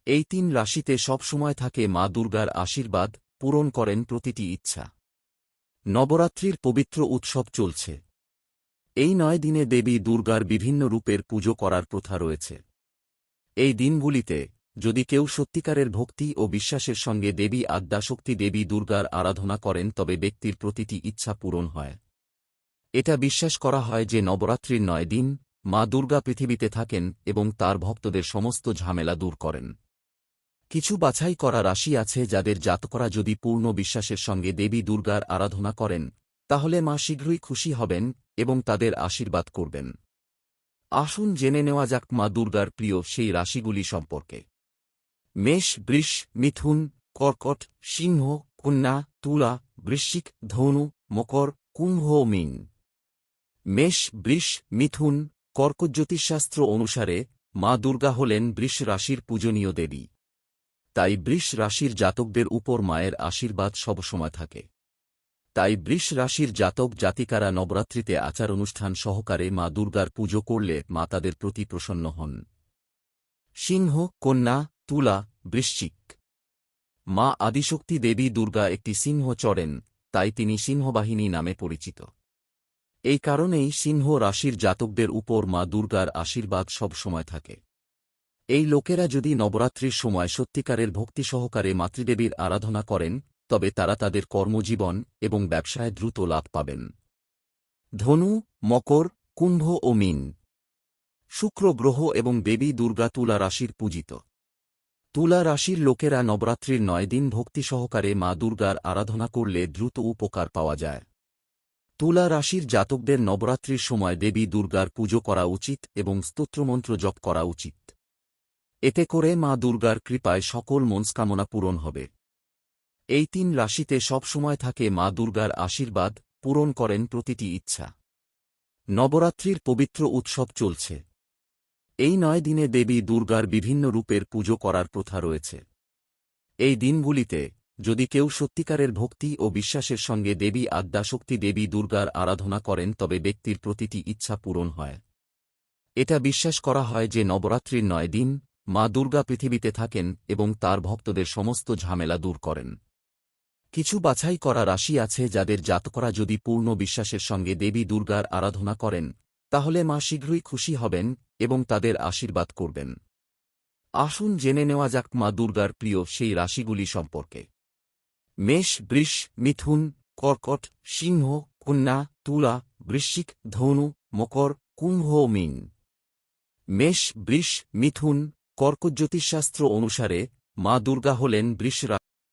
এই ৩ রাশিতে সব সময় থাকে মা দুর্গার আশীর্বাদ, পূরণ করেন প্রতিটি ইচ্ছা। নবরাত্রির পবিত্র উৎসব চলছে। এই ৯ দিনে দেবী দুর্গার বিভিন্ন রূপের পুজো করার প্রথা রয়েছে। এই দিনগুলিতে যদি কেউ সত্যিকারের ভক্তি ও বিশ্বাসের সঙ্গে দেবী আদ্যাশক্তি দেবী দুর্গার আরাধনা করেন তবে ব্যক্তির প্রতিটি ইচ্ছা পূরণ হয়। এটা বিশ্বাস করা হয় যে নবরাত্রির ৯ দিন মা দুর্গা পৃথিবীতে থাকেন এবং তার ভক্তদের সমস্ত ঝামেলা দূর করেন। কিছু বাছাই করা রাশি আছে যাদের জাতকরা যদি পূর্ণ বিশ্বাসের সঙ্গে দেবী দুর্গার আরাধনা করেন তাহলে মা শীঘ্রই খুশি হবেন এবং তাদের আশীর্বাদ করবেন। আসুন জেনে নেওয়া যাক মা দুর্গার প্রিয় সেই রাশিগুলি সম্পর্কে। মেষ, বৃষ, মিথুন, কর্কট, সিংহ, কন্যা, তুলা, বৃশ্চিক, ধনু, মকর, কুম্ভ ও মীন। মেষ, বৃষ, মিথুন, কর্কট জ্যোতিষশাস্ত্র অনুসারে মা দুর্গা হলেন বৃষ রাশির পূজনীয় দেবী। তাই বৃষ রাশির জাতকদের উপর মায়ের আশীর্বাদ সবসময় থাকে। তাই বৃষ রাশির জাতক জাতিকারা নবরাত্রিতে আচার অনুষ্ঠান সহকারে মা দুর্গার পুজো করলে মা তাদের প্রতি প্রসন্ন হন। সিংহ, কন্যা, তুলা, বৃশ্চিক। মা আদিশক্তি দেবী দুর্গা একটি সিংহ চড়েন, তাই তিনি সিংহবাহিনী নামে পরিচিত। এই কারণেই সিংহ রাশির জাতকদের উপর মা দুর্গার আশীর্বাদ সবসময় থাকে। এই লোকেরা যদি নবরাত্রির সময় সত্যিকারের ভক্তি সহকারে মাতৃদেবীর আরাধনা করেন তবে তারা তাদের কর্মজীবন এবং ব্যবসায় দ্রুত লাভ পাবেন। ধনু, মকর, কুম্ভ ও মীন। শুক্র গ্রহ এবং দেবী দুর্গা তুলা রাশির পূজিত। তুলা রাশির লোকেরা নবরাত্রির ৯ দিন ভক্তি সহকারে মা দুর্গার আরাধনা করলে দ্রুত উপকার পাওয়া যায়। তুলা রাশির জাতকদের নবরাত্রির সময় দেবী দুর্গার পুজো করা উচিত এবং স্তোত্রমন্ত্র জপ করা উচিত। এতে করে মা দুর্গার কৃপায় সকল মনস্কামনা পূরণ হবে। এই ৩ রাশিতে সব সময় থাকে মা দুর্গার আশীর্বাদ, পূরণ করেন প্রতিটি ইচ্ছা। নবরাত্রির পবিত্র উৎসব চলছে। এই ৯ দিনে দেবী দুর্গার বিভিন্ন রূপের পুজো করার প্রথা রয়েছে। এই দিনগুলিতে যদি কেউ সত্যিকারের ভক্তি ও বিশ্বাসের সঙ্গে দেবী আদ্যাশক্তি দেবী দুর্গার আরাধনা করেন তবে ব্যক্তির প্রতিটি ইচ্ছা পূরণ হয়। এটা বিশ্বাস করা হয় যে নবরাত্রির ৯ দিন মা দুর্গা পৃথিবীতে থাকেন এবং তার ভক্তদের সমস্ত ঝামেলা দূর করেন। কিছু বাছাই করা রাশি আছে যাদের জাতকরা যদি পূর্ণ বিশ্বাসের সঙ্গে দেবী দুর্গার আরাধনা করেন তাহলে মা শীঘ্রই খুশি হবেন এবং তাদের আশীর্বাদ করবেন। আসুন জেনে নেওয়া যাক মা দুর্গার প্রিয় সেই রাশিগুলি সম্পর্কে। মেষ, বৃষ, মিথুন, কর্কট, সিংহ, কন্যা, তুলা, বৃশ্চিক, ধনু, মকর, কুম্ভ ও মীন। মেষ, বৃষ, মিথুন, কর্কট জ্যোতিষশাস্ত্র অনুসারে মা দুর্গা হলেন বৃষ রাশি।